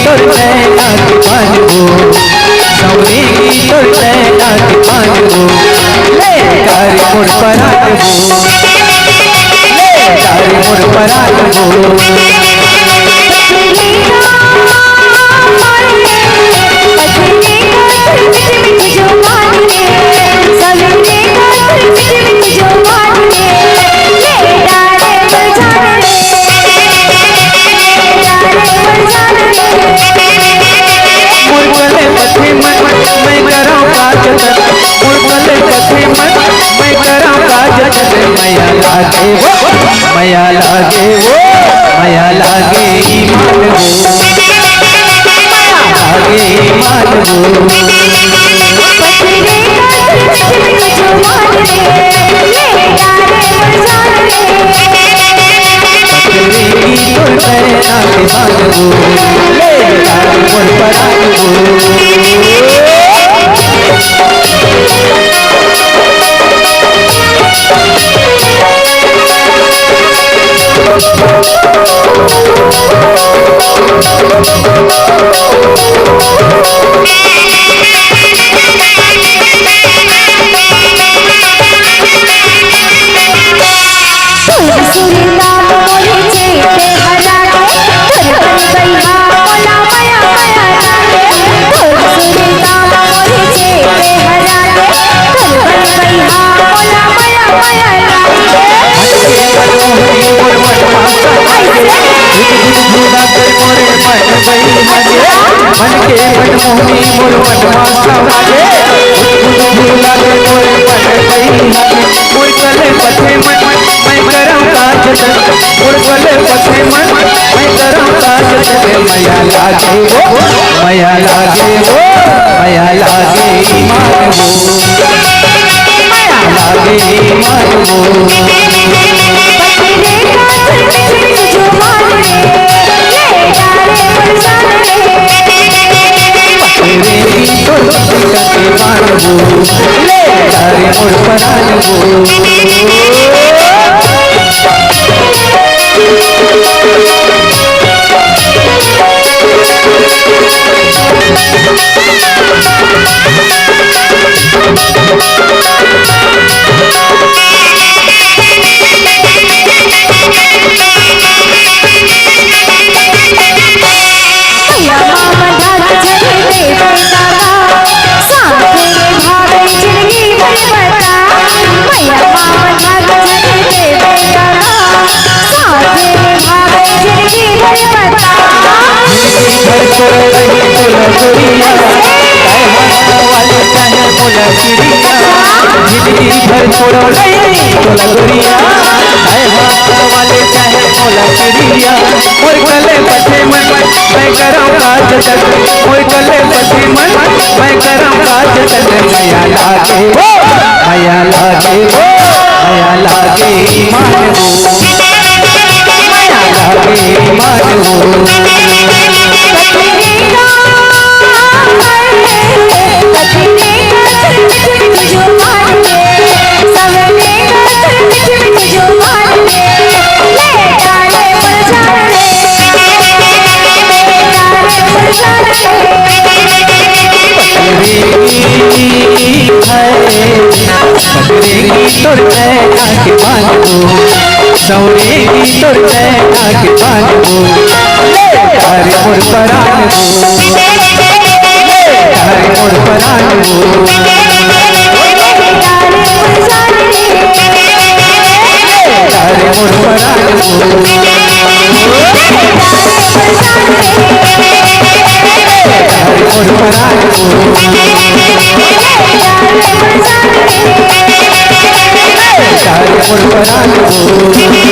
तोर नैना के पानी सौरे की तोर नैना के पानी ले तारी मोर पराग ले तारी मोर पराग माया लागे वो माया लागे ईमान वो लागे ईमान वो मन के मनमोहनी मोर मनवा सवागे झूला दे मोर मन गई मोर गले पथे मन मैं करम काज मोर गले पथे मन मैं करम काज माया लागे वो माया लागे वो माया लागे ईमान वो माया लागे ईमान वो ले तारे मोर पराग भर छोड़ो नहीं तोला गुड़िया आए हाथ वाले चाहे मोला चिड़िया मोर गले पथे मन मैं करम काज तक मोर गले पथे मन मैं करम काज तक माया लागे वो माया लागे वो माया लागे ईमान वो माया लागे ईमान वो तोर नैना के पानी सौरे की तोर नैना के पानी ले तारे मोर पराग ले तारे मोर पराग तारे मोर पराग तारे मोर पराग चार मोर पराग